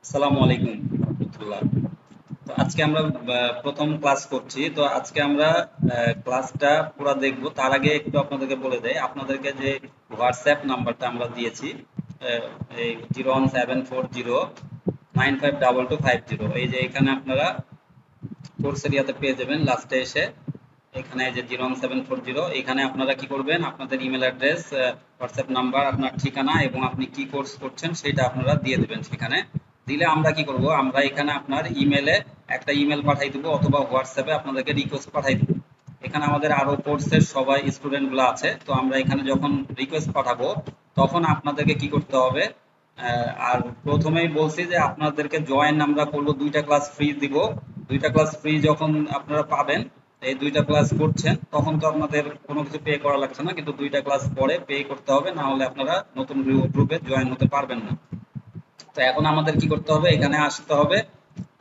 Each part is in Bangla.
আসসালামু আলাইকুম রহমতুল্লাহ। তো আজকে আমরা প্রথম ক্লাস করছি। তো আজকে আমরা ক্লাসটা পুরো দেখব। তার আগে একটু আপনাদেরকে বলে দেই, আপনাদেরকে যে হোয়াটসঅ্যাপ নাম্বারটা আমরা দিয়েছি, এই 01740952250, এই যে এখানে আপনারা কোর্স এরিয়াতে পেয়ে যাবেন লাস্টে এসে। এখানে যে 01740, এখানে আপনারা কি করবেন, আপনাদের ইমেল অ্যাড্রেস, হোয়াটসঅ্যাপ নাম্বার, আপনার ঠিকানা এবং আপনি কি কোর্স করছেন সেটা আপনারা দিয়ে দেবেন। সেখানে দিলে আমরা কি করব, আমরা এখানে আপনার ইমেলে একটা ইমেল পাঠাই দেবো অথবা হোয়াটসঅ্যাপে আপনাদেরকে রিকোয়েস্ট পাঠাই দেবো। এখানে আমাদের আরো কোর্সের সবাই স্টুডেন্টগুলো আছে। তো আমরা এখানে যখন রিকোয়েস্ট পাঠাবো তখন আপনাদেরকে কি করতে হবে, আর প্রথমেই বলছি যে আপনাদেরকে জয়েন আমরা করব, 2টা ক্লাস ফ্রি দিব। 2টা ক্লাস ফ্রি যখন আপনারা পাবেন, এই 2টা ক্লাস করছেন তখন তো আপনাদের কোনো কিছু পে করা লাগছে না, কিন্তু 2টা ক্লাস পরে পে করতে হবে, না হলে আপনারা নতুন গ্রুপে জয়েন হতে পারবেন না। তো এখন আমাদের কি করতে হবে, এখানে আসতে হবে।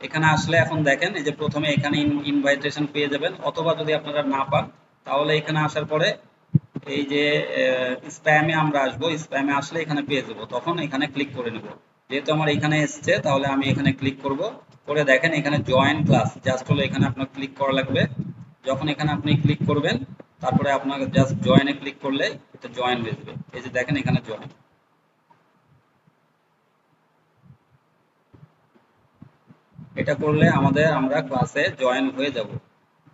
এখানে আসলে এখন দেখেন, এই যে প্রথমে এখানে ইনভাইটেশন পেয়ে যাবেন, অথবা যদি আপনারা না পান তাহলে এখানে আসার পরে এই যে স্প্যামে আমরা আসবো, স্প্যামে আসলে এখানে পেয়ে যাবো, তখন এখানে ক্লিক করে নেব। যেহেতু আমার এখানে এসছে তাহলে আমি এখানে ক্লিক করব। করে দেখেন এখানে জয়েন ক্লাস, জাস্ট হলো এখানে আপনার ক্লিক করা লাগবে। যখন এখানে আপনি ক্লিক করবেন তারপরে আপনাকে জাস্ট জয়েনে ক্লিক করলে এটা জয়েন হয়ে যাবে। এই যে দেখেন এখানে জয়েন, এটা করলে আমরা ক্লাসে জয়েন হয়ে যাব।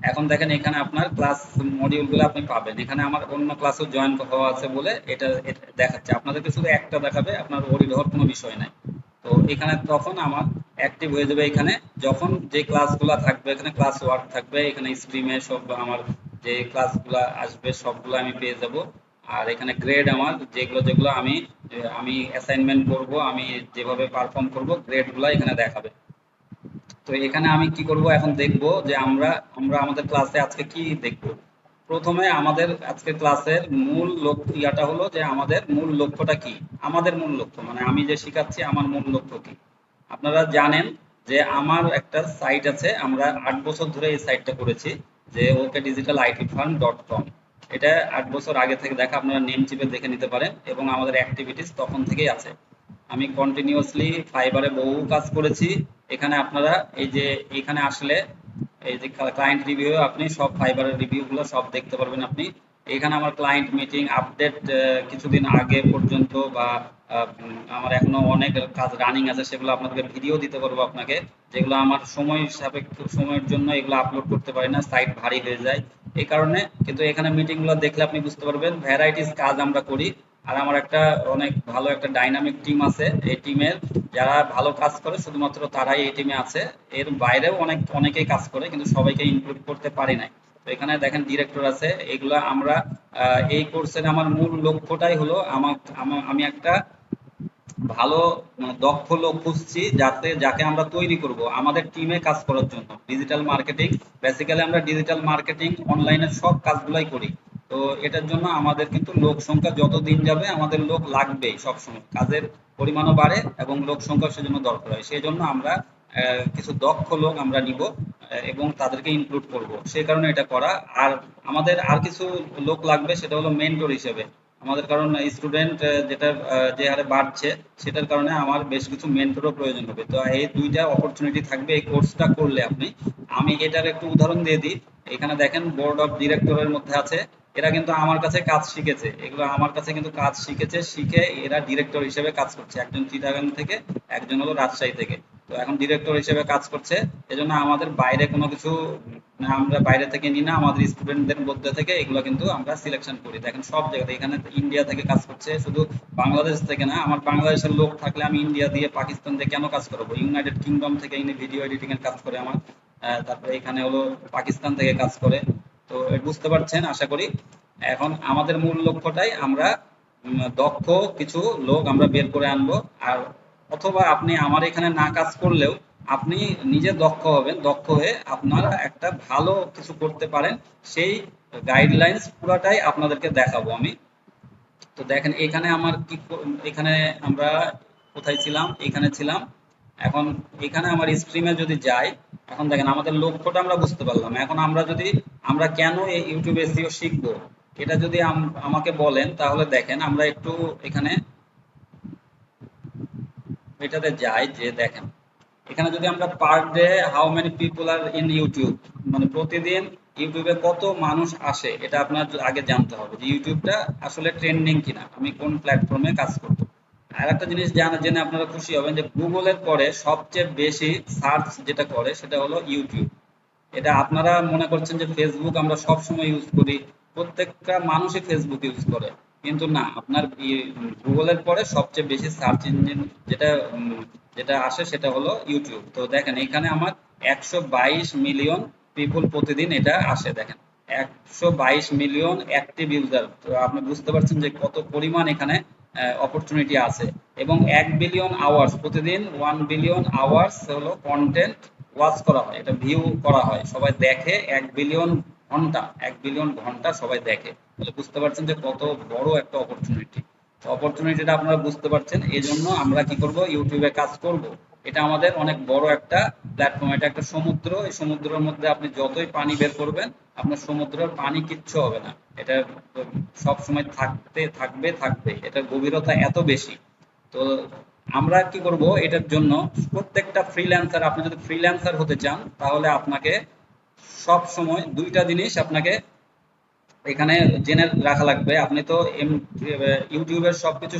এখন দেখেন এখানে আপনার ক্লাস মডিউলগুলো আপনি পাবেন। এখানে আমার অন্য ক্লাসেও জয়েন হওয়া আছে বলে এটা দেখাচ্ছে, আপনাদেরকে শুধু একটা দেখাবে, আপনার ওরিড হওয়ার কোনো বিষয় নাই। তো এখানে তখন আমার অ্যাক্টিভ হয়ে যাবে। এখানে যখন যে ক্লাসগুলো থাকবে, এখানে ক্লাস ওয়ার্ক থাকবে, এখানে স্ট্রিমে সব আমার যে ক্লাসগুলো আসবে সবগুলো আমি পেয়ে যাব। আর এখানে গ্রেড আমার যেগুলো যেগুলো আমি অ্যাসাইনমেন্ট করব, আমি যেভাবে পারফর্ম করব গ্রেডগুলো এখানে দেখাবে। তো এখানে আমি কি করব, এখন দেখব যে আমরা আমরা আমাদের ক্লাসে আজকে কি দেখব। প্রথমে আমাদের আজকে ক্লাসের মূল লক্ষ্য ইয়াটা হলো যে আমাদের মূল লক্ষ্যটা কি। আমাদের মূল লক্ষ্য মানে আমি যে শিখাচ্ছি আমার মূল লক্ষ্য কি। আপনারা জানেন যে আমার একটা সাইট আছে, আমরা 8 বছর ধরে এই সাইটটা করেছি, যে ওকে digital IT firm dot com. এটা 8 বছর আগে থেকে দেখা, আপনারা নেম চিপে দেখে নিতে পারেন, এবং আমাদের অ্যাক্টিভিটিস তখন থেকেই আছে। আমি কন্টিনিউয়াসলি ফাইবারে বহু কাজ করেছি। এখানে আপনারা এই যে এখানে আসলে এই যে ক্লায়েন্ট রিভিউ, আপনি সব ফাইবারের রিভিউগুলো সব দেখতে পারবেন আপনি। এখানে আমার ক্লায়েন্ট মিটিং আপডেট কিছুদিন আগে পর্যন্ত বা আমার এখনো অনেক কাজ রানিং আছে, সেগুলো আপনাদেরকে ভিডিও দিতে পারবো আপনাকে, যেগুলো আমার সময় সাপেক্ষ, সময়ের জন্য এগুলো আপলোড করতে পারি না, সাইট ভারী হয়ে যায় এই কারণে। কিন্তু এখানে মিটিংগুলো দেখলে আপনি বুঝতে পারবেন ভ্যারাইটিস কাজ আমরা করি। আর আমার একটা অনেক ভালো একটা ডাইনামিক টিম আছে। এই টিমের যারা ভালো কাজ করে শুধুমাত্র তারাই এই টিমে আছে। এর বাইরেও অনেকেই কাজ করে, কিন্তু সবাইকে ইনক্লুড করতে পারি নাই। তো এখানে দেখেন ডিরেক্টর আছে। এগুলা আমরা এই কোর্সের আমার মূল লক্ষ্যটাই হলো আমি একটা ভালো দক্ষ লোক খুঁজছি, যাকে আমরা তৈরি করব আমাদের টিমে কাজ করার জন্য। ডিজিটাল মার্কেটিং, বেসিক্যালি আমরা ডিজিটাল মার্কেটিং অনলাইনের সব কাজগুলাই করি। তো এটার জন্য আমাদের কিন্তু লোক সংখ্যা যত দিন যাবে আমাদের লোক লাগবেই, সবসময় কাজের পরিমাণও বাড়ে এবং লোক সংখ্যা সেজন্য দরকার হয়। সেই জন্য আমরা কিছু দক্ষ লোক আমরা নিব এবং তাদেরকে ইনক্লুড করব, সেই কারণে এটা করা। আর আমাদের আর কিছু লোক লাগবে, সেটা হলো মেন্টর হিসেবে আমাদের, কারণ স্টুডেন্ট যেটা যে হারে বাড়ছে সেটার কারণে আমার বেশ কিছু মেন্টরও প্রয়োজন হবে। তো এই 2টা অপরচুনিটি থাকবে এই কোর্সটা করলে আপনি। আমি এটার একটু উদাহরণ দিয়ে দিই। এখানে দেখেন বোর্ড অফ ডিরেক্টরের মধ্যে আছে, এরা কিন্তু আমার কাছে কাজ শিখেছে, এগুলো আমার কাছে কিন্তু কাজ শিখেছে, শিখে এরা ডিরেক্টর হিসেবে কাজ করছে। একজন চিটাগাং থেকে, একজন হলো রাজশাহী থেকে। তো এখন ডিরেক্টর হিসেবে কাজ করছে। এজন্য আমাদের বাইরে কোনো কিছু আমরা বাইরে থেকে নিই না, আমাদের স্টুডেন্টদের মধ্যে থেকে এগুলো কিন্তু আমরা সিলেকশন করি। দেখেন সব জায়গাতে, এখানে ইন্ডিয়া থেকে কাজ করছে, শুধু বাংলাদেশ থেকে না। আমার বাংলাদেশের লোক থাকলে আমি ইন্ডিয়া দিয়ে পাকিস্তান দিয়ে কেন কাজ করবো। ইউনাইটেড কিংডম থেকে ইনি ভিডিও এডিটিং এর কাজ করে আমার। তারপরে এখানে হলো পাকিস্তান থেকে কাজ করে। তো বুঝতে পারছেন আশা করি। এখন আমাদের মূল লক্ষ্যটাই আমরা দক্ষ কিছু লোক আমরা বের করে আনবো। আর অথবা আপনি আমার এখানে না কাজ করলেও আপনি নিজে দক্ষ হবেন, দক্ষ হয়ে আপনারা একটা ভালো কিছু করতে পারেন, সেই গাইডলাইন্স পুরাটাই আপনাদেরকে দেখাবো আমি। তো দেখেন এখানে আমার এখানে আমরা কোথায় ছিলাম, এখানে ছিলাম। এখন এখানে আমার স্ট্রিমে যদি যাই, এখন দেখেন আমাদের লক্ষ্যটা আমরা বুঝতে পারলাম। এখন আমরা যদি আমরা কেন এই ইউটিউব এসইও শিখবো, এটা যদি আমাকে বলেন তাহলে দেখেন আমরা একটু এখানে এটাতে যাই, যে দেখেন এখানে যদি আমরা per day how many people are in YouTube, মানে প্রতিদিন ইউটিউবে কত মানুষ আসে এটা আপনার আগে জানতে হবে যে ইউটিউবটা আসলে ট্রেন্ডিং কিনা, আমি কোন প্ল্যাটফর্মে কাজ করব। আর একটা জিনিস জেনে আপনারা খুশি হবেন যে গুগলের পরে সবচেয়ে বেশি সার্চ যেটা করে সেটা হলো ইউটিউব। এটা আপনারা মনে করছেন যে ফেসবুক আমরা সব সময় ইউজ করি, প্রত্যেকটা মানুষই ফেসবুক ইউজ করে, কিন্তু না, আপনার গুগলের পরে সবচেয়ে বেশি সার্চ ইঞ্জিন যেটা যেটা আসে সেটা হলো ইউটিউব। তো দেখেন এখানে আমার 122 মিলিয়ন পিপল প্রতিদিন এটা আসে, দেখেন 122 মিলিয়ন অ্যাক্টিভ ইউজার। তো আপনি বুঝতে পারছেন যে কত পরিমাণ এখানে অপরচুনিটি আছে। এবং 1 বিলিয়ন আওয়ার্স প্রতিদিন, 1 বিলিয়ন আওয়ার্স হলো কন্টেন্ট ওয়াচ করা হয়, এটা ভিউ করা হয়, সবাই দেখে। 1 বিলিয়ন ঘন্টা, 1 বিলিয়ন ঘন্টা সবাই দেখে। তাহলে বুঝতে পারছেন যে কত বড় একটা অপরচুনিটি। অপরচুনিটিটা আপনারা বুঝতে পারছেন, এই জন্য আমরা কি করব, ইউটিউবে কাজ করব। এটা আমাদের অনেক বড় একটা প্ল্যাটফর্ম, এটা একটা সমুদ্র, এই সমুদ্রের মধ্যে আপনি যতই পানি বের করবেন আপনার সমুদ্রের পানি কিচ্ছু হবে না। এটা সব সময় থাকতে থাকবে থাকবে, এটার গভীরতা এত বেশি। তো আমরা কি করব এটার জন্য, প্রত্যেকটা ফ্রিল্যান্সার, আপনি যদি ফ্রিল্যান্সার হতে চান তাহলে আপনাকে সব সময় দুইটা জিনিস আপনাকে এখানে জেনে রাখা লাগবে। আপনি তো ইউটিউবের সবকিছু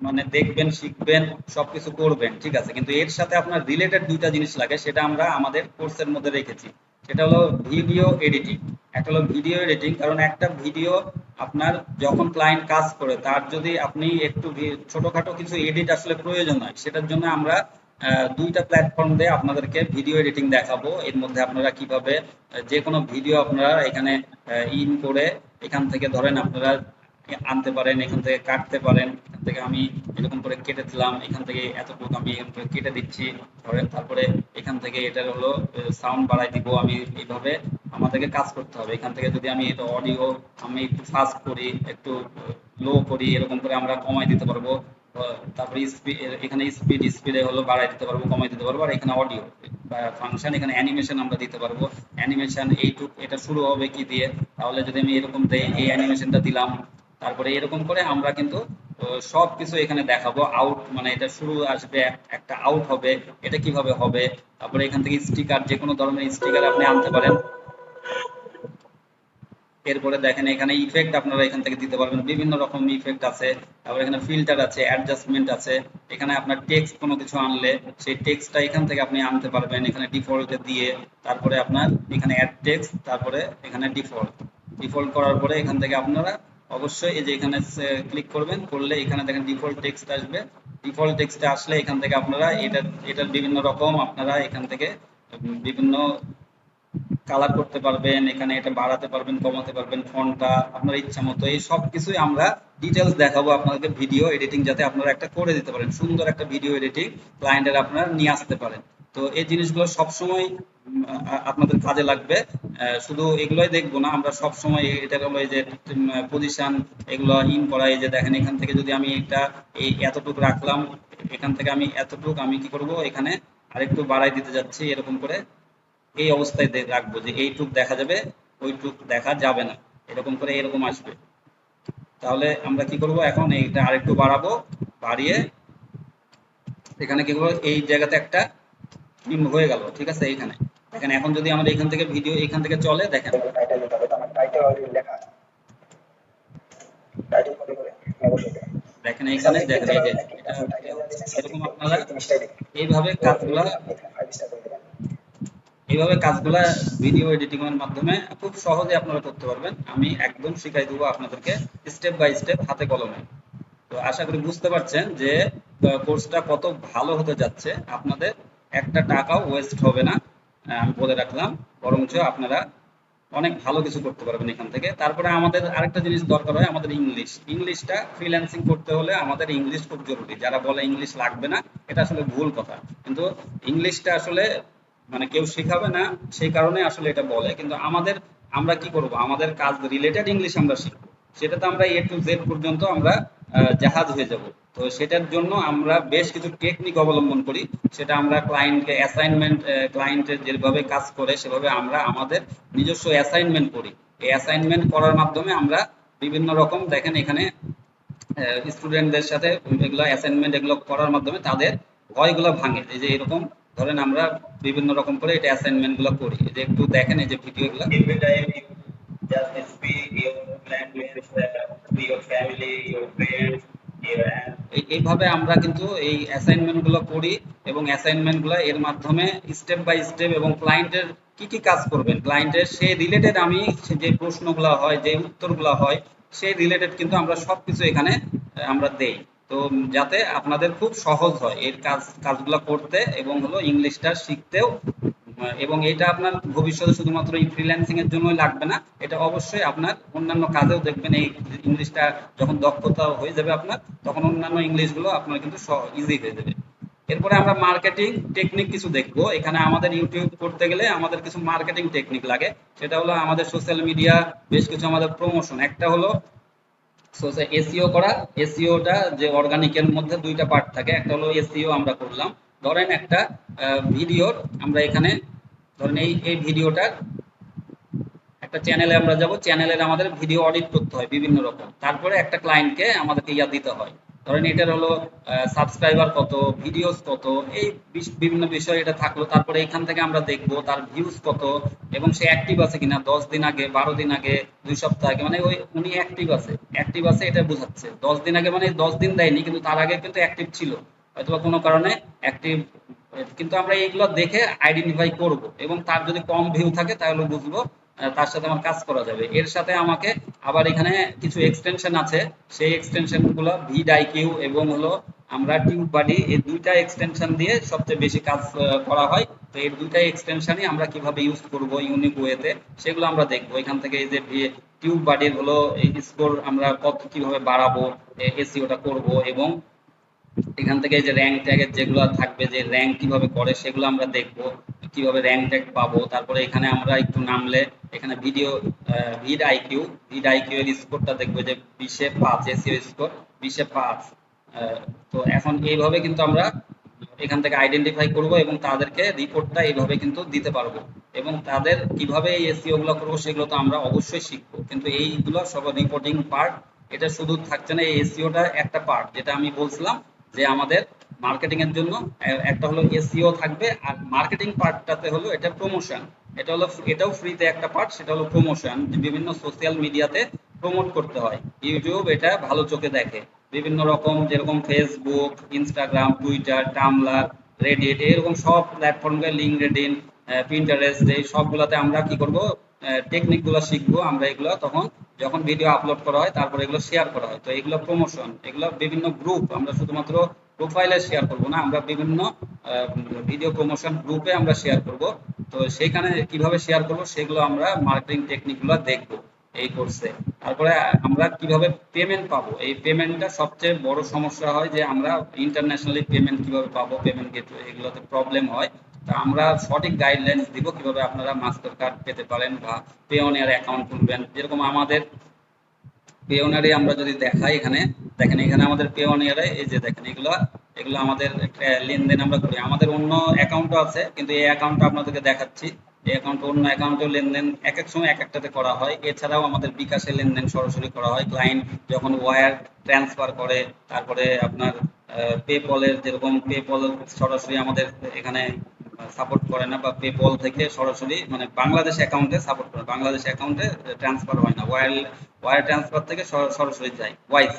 মানে দেখবেন, শিখবেন, সবকিছু করবেন, ঠিক আছে, কিন্তু এর সাথে আপনার রিলেটেড দুইটা জিনিস লাগে, সেটা আমরা আমাদের কোর্সের মধ্যে রেখেছি। সেটা হলো ভিডিও এডিটিং। একটা হলো ভিডিও এডিটিং, কারণ একটা ভিডিও আপনার যখন ক্লায়েন্ট কাজ করে তার যদি আপনি একটু ছোটখাটো কিছু এডিট আসলে প্রয়োজন হয়, সেটার জন্য আমরা দুইটা প্ল্যাটফর্ম দিয়ে আপনাদেরকে ভিডিও এডিটিং দেখাবো। এর মধ্যে আপনারা কিভাবে যে কোনো ভিডিও আপনারা এখানে ইন করে এখান থেকে ধরেন আপনারা আনতে পারেন, এখান থেকে কাটতে পারেন। এখান থেকে আমি এরকম করে কেটে দিলাম, এখান থেকে এতটুকু আমি এখান থেকে কেটে দিচ্ছি ধরেন, তারপরে এখান থেকে এটার হলো সাউন্ড বাড়াই দিব আমি। এইভাবে আমাদেরকে কাজ করতে হবে। এখান থেকে যদি আমি এটা অডিও আমি একটু ফাস্ট করি, একটু লো করি, এরকম করে আমরা কমাই দিতে পারবো। তারপরে স্পিড, এখানে স্পিডে হলো বাড়াই দিতে পারবো, কমাই দিতে পারবো। আর এখানে অডিও ফাংশন, এখানে অ্যানিমেশন আমরা দিতে পারবো। অ্যানিমেশন এইটুক, এটা শুরু হবে কি দিয়ে, তাহলে যদি আমি এরকম দেই, এই অ্যানিমেশনটা দিলাম, তারপরে এরকম করে আমরা কিন্তু সব কিছু এখানে দেখাবো। আউট মানে এটা শুরু আসবে, একটা আউট হবে, এটা কিভাবে হবে। তারপরে এখান থেকে স্টিকার, যে কোনো ধরনের স্টিকার আপনি আনতে পারেন। এরপরে দেখেন এখানে ইফেক্ট আপনারা এখান থেকে দিতে পারবেন, বিভিন্ন রকম ইফেক্ট আছে। তারপরে এখানে ফিল্টার আছে, অ্যাডজাস্টমেন্ট আছে। এখানে আপনার টেক্সট কোনো কিছু আনলে সেই টেক্সটটা এখান থেকে আপনি আনতে পারবেন, এখানে ডিফল্টে দিয়ে। তারপরে আপনার এখানে অ্যাড টেক্সট, তারপরে এখানে ডিফল্ট, ডিফল্ট করার পরে এখান থেকে আপনারা অবশ্যই এই যে এখানে ক্লিক করবেন, করলে এখানে দেখেন ডিফল্ট টেক্সট আসবে। ডিফল্ট টেক্সটে আসলে এখান থেকে আপনারা এটার বিভিন্ন রকম আপনারা এখান থেকে বিভিন্ন কালার করতে পারবেন, এখানে এটা বাড়াতে পারবেন, কমাতে পারবেন, ফন্টটা আপনার ইচ্ছা মতো। এই সব কিছুই আমরা ডিটেলস দেখাবো আপনাদেরকে, ভিডিও এডিটিং যাতে আপনারা একটা করে দিতে পারেন, সুন্দর একটা ভিডিও এডিটিং ক্লায়েন্টের আপনারা নিয়ে আসতে পারেন। তো এই জিনিসগুলো সবসময় আপনাদের কাজে লাগবে। শুধু এগুলোই দেখবো না আমরা সব সময়, এটা হলো এই যে পজিশন, এগুলো ইন করা। এই যে দেখেন এখান থেকে যদি আমি এটা এই এতটুকু রাখলাম, এখান থেকে আমি এতটুকু আমি কি করব, এখানে আরেকটু বাড়াই দিতে যাচ্ছি, এরকম করে এই অবস্থায় রাখবো যে এইটুক দেখা যাবে, ওইটুক দেখা যাবে না, এরকম করে এরকম আসবে। তাহলে আমরা কি করব, এখন এইটা আরেকটু বাড়াবো, বাড়িয়ে এখানে কি করবো, এই জায়গাতে একটা হয়ে গেল, ঠিক আছে। এইখানে দেখেন এখন যদি আমাদের এখান থেকে ভিডিও এখান থেকে চলে, দেখেন দেখেন এইখানে দেখেন এই যে এটা এরকম আপনারা এইভাবে কাজগুলা এইভাবে কাজগুলা ভিডিও এডিটিং এর মাধ্যমে খুব সহজে আপনারা করতে পারবেন। আমি একদম শিখাই দেবো আপনাদেরকে স্টেপ বাই স্টেপ, হাতে কলমে। তো আশা করি বুঝতে পারছেন যে কোর্সটা কত ভালো হতে যাচ্ছে। আপনাদের একটা টাকাও ওয়েস্ট হবে না, আমি বলে রাখলাম। বরঞ্চ আপনারা অনেক ভালো কিছু করতে পারবেন এখান থেকে। তারপরে আমাদের আরেকটা জিনিস দরকার হয়, আমাদের ইংলিশটা ফ্রিল্যান্সিং করতে হলে আমাদের ইংলিশ খুব জরুরি। যারা বলে ইংলিশ লাগবে না, এটা আসলে ভুল কথা। কিন্তু ইংলিশটা আসলে মানে কেউ শেখাবে না, সেই কারণে আসলে এটা বলে। কিন্তু আমরা কি করব, আমাদের কাজ রিলেটেড ইংলিশ আমরা শিখবো। সেটাতে আমরা A to Z পর্যন্ত আমরা জাহাজ হয়ে যাব। তো সেটার জন্য আমরা বেশ কিছু টেকনিক অবলম্বন করি। সেটা আমরা ক্লায়েন্টকে অ্যাসাইনমেন্ট, ক্লায়েন্টের যেভাবে কাজ করে সেভাবে আমরা আমাদের নিজস্ব অ্যাসাইনমেন্ট করি। এই অ্যাসাইনমেন্ট করার মাধ্যমে আমরা বিভিন্ন রকম, দেখেন এখানে স্টুডেন্টদের সাথে এগুলো অ্যাসাইনমেন্ট এগুলো করার মাধ্যমে তাদের ভয়গুলো ভাঙে। এই যে এরকম ধরেন আমরা বিভিন্ন রকম করে এটা অ্যাসাইনমেন্ট গুলো করি, এই যে একটু দেখেন এই যে ভিডিওগুলো। Every time you just speak your language to your family, your friends, your and এইভাবে আমরা কিন্তু এই অ্যাসাইনমেন্ট গুলো করি, এবং অ্যাসাইনমেন্ট গুলো এর মাধ্যমে স্টেপ বাই স্টেপ, এবং ক্লায়েন্টের কি কি কাজ করবেন, ক্লায়েন্টের সেই রিলেটেড আমি যে প্রশ্নগুলো হয়, যে উত্তরগুলো হয়, সেই রিলেটেড কিন্তু আমরা সবকিছু এখানে আমরা দেই। তো যাতে আপনাদের খুব সহজ হয় এর কাজগুলো করতে, এবং হলো ইংলিশটা শিখতেও। এবং এটা আপনার ভবিষ্যতে শুধুমাত্র এই ফ্রিল্যান্সিং এর জন্যই লাগবে না, এটা অবশ্যই আপনার অন্যান্য কাজেও দেখবেন এই ইংলিশটা যখন দক্ষতা হয়ে যাবে আপনার, তখন অন্যান্য ইংলিশগুলো আপনার কিন্তু ইজি হয়ে যাবে। এরপরে আমরা মার্কেটিং টেকনিক কিছু দেখবো। এখানে আমাদের ইউটিউব করতে গেলে আমাদের কিছু মার্কেটিং টেকনিক লাগে, সেটা হলো আমাদের সোশ্যাল মিডিয়া, বেশ কিছু আমাদের প্রমোশন। একটা হলো এসইও করা। এসইওটা যে অর্গানিকের মধ্যে দুইটা পার্ট থাকে, একটা হলো এসইও আমরা করলাম। ধরেন একটা ভিডিওর আমরা এখানে, ধরেন এই ভিডিওটার একটা চ্যানেলে আমরা যাব, চ্যানেলের আমাদের ভিডিও অডিট করতে হয় বিভিন্ন রকম, তারপরে একটা ক্লায়েন্টকে আমাদেরকে দিতে হয়। ধরেন এটার হলো সাবস্ক্রাইবার কত, ভিডিওস কত, এই বিভিন্ন বিষয় এটা থাকলো। তারপরে এখান থেকে আমরা দেখব তার ভিউজ কত, এবং সে অ্যাক্টিভ আছে কিনা, 10 দিন আগে, 12 দিন আগে, 2 সপ্তাহ আগে, মানে ওই উনি অ্যাক্টিভ আছে এটা বোঝাচ্ছে। 10 দিন আগে মানে 10 দিন দেয়নি, কিন্তু তার আগে কিন্তু অ্যাক্টিভ ছিল, হয়তো কোনো কারণে অ্যাক্টিভ। কিন্তু আমরা এইগুলো দেখে আইডেন্টিফাই করব, এবং তার যদি কম ভিউ থাকে তাহলে বুঝবো তার সাথে আমার কাজ করা যাবে। এর সাথে আমাকে আবার এখানে কিছু এক্সটেনশন আছে, সেই এক্সটেনশন গুলো ভিড আইকিউ এবং হলো আমরা টিউব বাডি, এই দুইটা এক্সটেনশন দিয়ে সবচেয়ে বেশি কাজ করা হয়। তো এই দুইটা এক্সটেনশনই আমরা কিভাবে ইউজ করব ইউনিক ওয়েতে, সেগুলো আমরা দেখবো এখান থেকে। এই যে টিউব বাডির হলো এই স্কোর আমরা কত কিভাবে বাড়াবো, এসইওটা করব, এবং এখান থেকে যে র্যাঙ্ক ট্যাগের যেগুলো থাকবে, যে র্যাঙ্ক কিভাবে করে সেগুলো আমরা দেখব, কিভাবে র্যাঙ্ক ট্যাগ পাবো। তারপরে এখানে আমরা একটু নামলে এখানে ভিড আইকিউ এর স্কোরটা দেখবো যে 20-এ 5, এসইও স্কোর 20-এ 5। তো এখন এইভাবে কিন্তু আমরা এখান থেকে আইডেন্টিফাই করব, এবং তাদেরকে রিপোর্টটা এইভাবে কিন্তু দিতে পারবো। এবং তাদের কিভাবে এই এসইও গুলো করবো সেগুলো তো আমরা অবশ্যই শিখবো, কিন্তু এইগুলো সব রিপোর্টিং পার্ট। এটা শুধু থাকছে না, এই এসইওটা একটা পার্ট, যেটা আমি বলছিলাম যে আমাদের মার্কেটিং এর জন্য একটা হলো এসইও থাকবে, আর মার্কেটিং পার্টটাতে হলো এটা প্রমোশন। এটা হলো এটাও ফ্রিতে একটা পার্ট, সেটা হলো প্রমোশন, যে বিভিন্ন সোশ্যাল মিডিয়াতে প্রমোট করতে হয়। ইউটিউব এটা ভালো চোখে দেখে, বিভিন্ন রকম যেরকম ফেসবুক, ইনস্টাগ্রাম, টুইটার, টামলার, রেডিট, এরকম সব প্ল্যাটফর্মে, লিঙ্কডইন, পিন্টারেস্ট, এই সবগুলোতে আমরা কি করব, টেকনিক গুলো শিখবো আমরা। এগুলো তখন যখন ভিডিও আপলোড করা হয় তারপরে এগুলো শেয়ার করা হয়, তো এগুলো প্রমোশন। এগুলো বিভিন্ন গ্রুপ, আমরা শুধুমাত্র প্রোফাইলে শেয়ার করব না, আমরা বিভিন্ন ভিডিও প্রমোশন গ্রুপে আমরা শেয়ার করব। তো সেইখানে কিভাবে শেয়ার করব সেগুলো আমরা মার্কেটিং টেকনিক গুলো দেখবো এই কোর্সে। তারপরে আমরা কিভাবে পেমেন্ট পাবো, এই পেমেন্টটা সবচেয়ে বড় সমস্যা হয়, যে আমরা ইন্টারন্যাশনালি পেমেন্ট কিভাবে পাবো, পেমেন্ট গেটওয়ে, এগুলোতে প্রবলেম হয়। তা আমরা সঠিক গাইডলাইন্স দিব কিভাবে আপনারা মাস্টার কার্ড পেতে পারেন বা পেওনিয়ার অ্যাকাউন্ট খুলবেন। যেরকম আমাদের পেওনিয়ারে আমরা যদি দেখাই, এখানে দেখেন, এখানে আমাদের পেওনিয়ারে এই যে দেখেন, এগুলো এগুলো আমাদের একটা লেনদেন আমরা করি। আমাদের অন্য অ্যাকাউন্টও আছে, কিন্তু এই অ্যাকাউন্টটা আপনাদেরকে দেখাচ্ছি। এই অ্যাকাউন্ট অন্য অ্যাকাউন্টেও লেনদেন এক এক সময় এক একটাতে করা হয়। এছাড়াও আমাদের বিকাশে লেনদেন সরাসরি করা হয়, ক্লায়েন্ট যখন ওয়্যার ট্রান্সফার করে। তারপরে আপনার পেপলের, যেরকম পেপল সরাসরি আমাদের এখানে সাপোর্ট করে না, বা পেপল থেকে সরাসরি মানে বাংলাদেশ অ্যাকাউন্টে সাপোর্ট করে, বাংলাদেশ অ্যাকাউন্টে ট্রান্সফার হয় না, ওয়্যার ট্রান্সফার থেকে সরাসরি যায় ওয়াইজ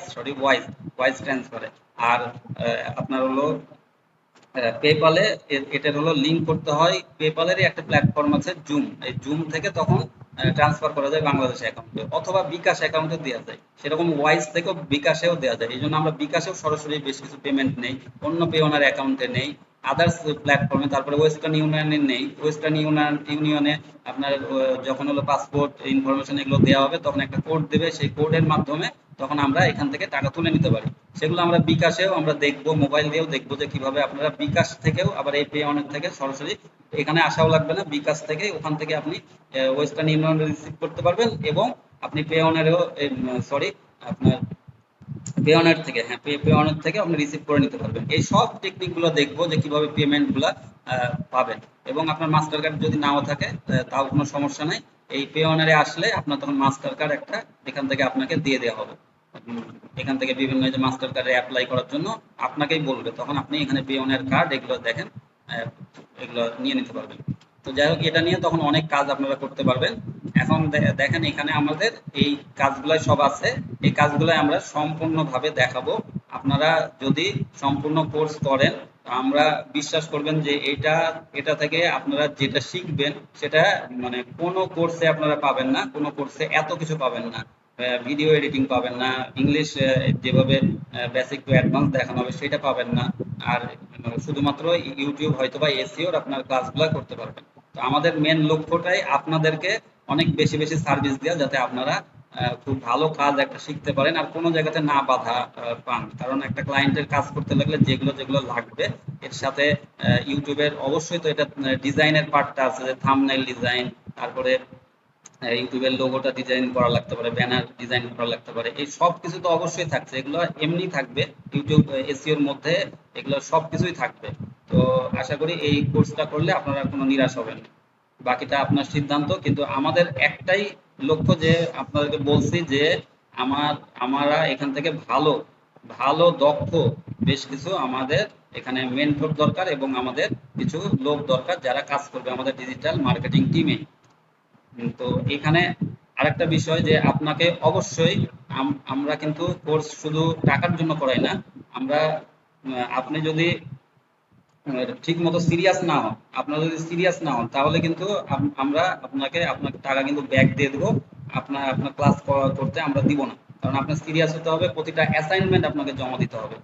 ওয়াইজ ট্রান্সফারে। আর আপনার হলো পেপালে, এটার হলো লিঙ্ক করতে হয়, পেপালেরই একটা প্ল্যাটফর্ম আছে জুম, এই জুম থেকে তখন ট্রান্সফার করা যায় বাংলাদেশ অ্যাকাউন্টে, অথবা বিকাশ অ্যাকাউন্টে দেওয়া যায়। সেরকম ওয়াইজ থেকেও বিকাশেও দেওয়া যায়, এই জন্য আমরা বিকাশেও সরাসরি বেশ কিছু পেমেন্ট নেই, অন্য পেওনার অ্যাকাউন্টে নেই, আদার্স প্ল্যাটফর্মে। তারপরে ওয়েস্টার্ন ইউনিয়নে নেই, ওয়েস্টার্ন ইউনিয়নে আপনার যখন হলো পাসপোর্ট ইনফরমেশন এগুলো দেওয়া হবে, তখন একটা কোড দেবে, সেই কোডের মাধ্যমে তখন আমরা এখান থেকে টাকা তুলে নিতে পারি। সেগুলো আমরা বিকাশেও আমরা দেখবো, মোবাইল দিয়েও দেখবো যে কিভাবে আপনারা বিকাশ থেকেও আবার এই পে অনেক থেকে সরাসরি এখানে আসাও লাগবে না, বিকাশ থেকে ওখান থেকে আপনি ওয়েস্টার্ন ইউনিয়ন রিসিভ করতে পারবেন, এবং আপনি পে অনেরও, সরি, আপনার পেওনের থেকে, হ্যাঁ, পেওনের থেকে আপনি রিসিভ করে নিতে পারবেন। এই সব টেকনিক গুলো দেখবো যে কিভাবে পেমেন্ট গুলা পাবেন। এবং আপনার মাস্টার কার্ড যদি নাও থাকে তাও কোনো সমস্যা নাই, এই পেওনারে আসলে আপনার তখন মাস্টার কার্ড একটা এখান থেকে আপনাকে দিয়ে দেওয়া হবে। উম, এখান থেকে বিভিন্ন যে মাস্টার কার্ডে অ্যাপ্লাই করার জন্য আপনাকেই বলবে, তখন আপনি এখানে পেওনের কার্ড এগুলো দেখেন, এগুলো নিয়ে নিতে পারবেন। তো যাই হোক, এটা নিয়ে তখন অনেক কাজ আপনারা করতে পারবেন। এখন দেখেন এখানে আমাদের এই কাজগুলাই সব আছে। এই কাজগুলাই আমরা সম্পূর্ণভাবে দেখাবো। আপনারা যদি সম্পূর্ণ কোর্স করেন, আমরা বিশ্বাস করবেন যে এটা থেকে আপনারা যেটা শিখবেন সেটা মানে কোনো কোর্সে আপনারা পাবেন না, কোনো কোর্সে এত কিছু পাবেন না। ভিডিও এডিটিং পাবেন না, ইংলিশ যেভাবে বেসিক টু অ্যাডভান্স দেখানো হবে সেটা পাবেন না। আর শুধুমাত্র ইউটিউব হয়তো বা এসইওর আপনার ক্লাসগুলো করতে পারবেন। তো আমাদের মেন লক্ষ্যটাই আপনাদেরকে অনেক বেশি বেশি সার্ভিস দেওয়া, যাতে আপনারা খুব ভালো কাজ একটা শিখতে পারেন আর কোনো জায়গাতে না বাধা পান। কারণ একটা ক্লায়েন্টের কাজ করতে লাগলে যেগুলো যেগুলো লাগবে এর সাথে ইউটিউবের অবশ্যই তো এটা ডিজাইনের পার্টটা আছে, যে থাম্বনেইল ডিজাইন, তারপরে ইউটিউবের লোগোটা ডিজাইন করা লাগতে পারে, ব্যানার ডিজাইন করা লাগতে পারে। এই সব কিছু তো অবশ্যই থাকছে, এগুলো এমনি থাকবে ইউটিউব এসইওর মধ্যে, এগুলো সব কিছুই থাকবে। তো আশা করি এই কোর্সটা করলে আপনারা কোনো নিরাশ হবেন না। বাকিটা আপনার সিদ্ধান্ত, কিন্তু আমাদের একটাই লক্ষ্য, যে আপনাদেরকে বলছি যে আমরা এখান থেকে ভালো ভালো দক্ষ বেশ কিছু আমাদের এখানে মেন্টর দরকার, এবং আমাদের কিছু লোক দরকার যারা কাজ করবে আমাদের ডিজিটাল মার্কেটিং টিমে। তো এখানে আরেকটা বিষয়, যে আপনাকে অবশ্যই আমরা কিন্তু কোর্স শুধু টাকার জন্য করাই না। আমরা আপনি যদি ঠিক মতো সিরিয়াস না হন, আপনারা যদি সিরিয়াস না হন, তাহলে কিন্তু আমরা আপনাকে টাকা কিন্তু ব্যাক দিয়ে দেবো। আপনার ক্লাস করতে আমরা দিব না। কারণ আপনার সিরিয়াস হতে হবে, প্রতিটা অ্যাসাইনমেন্ট আপনাকে জমা দিতে হবে,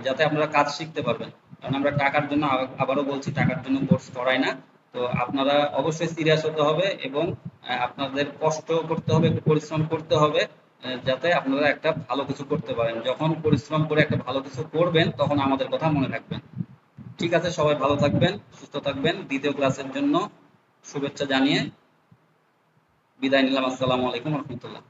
যাতে আপনারা কাজ শিখতে পারবেন। কারণ আমরা টাকার জন্য, আবারও বলছি, টাকার জন্য কোর্স করাই না। তো আপনারা অবশ্যই সিরিয়াস হতে হবে, এবং আপনাদের কষ্ট করতে হবে, একটু পরিশ্রম করতে হবে, যাতে আপনারা একটা ভালো কিছু করতে পারেন। যখন পরিশ্রম করে একটা ভালো কিছু করবেন, তখন আমাদের কথা মনে রাখবেন। ঠিক আছে, সবাই ভালো থাকবেন, সুস্থ থাকবেন। দ্বিতীয় ক্লাসের জন্য শুভেচ্ছা জানিয়ে বিদায় নিলাম। আসসালামু আলাইকুম রহমতুল্লাহ।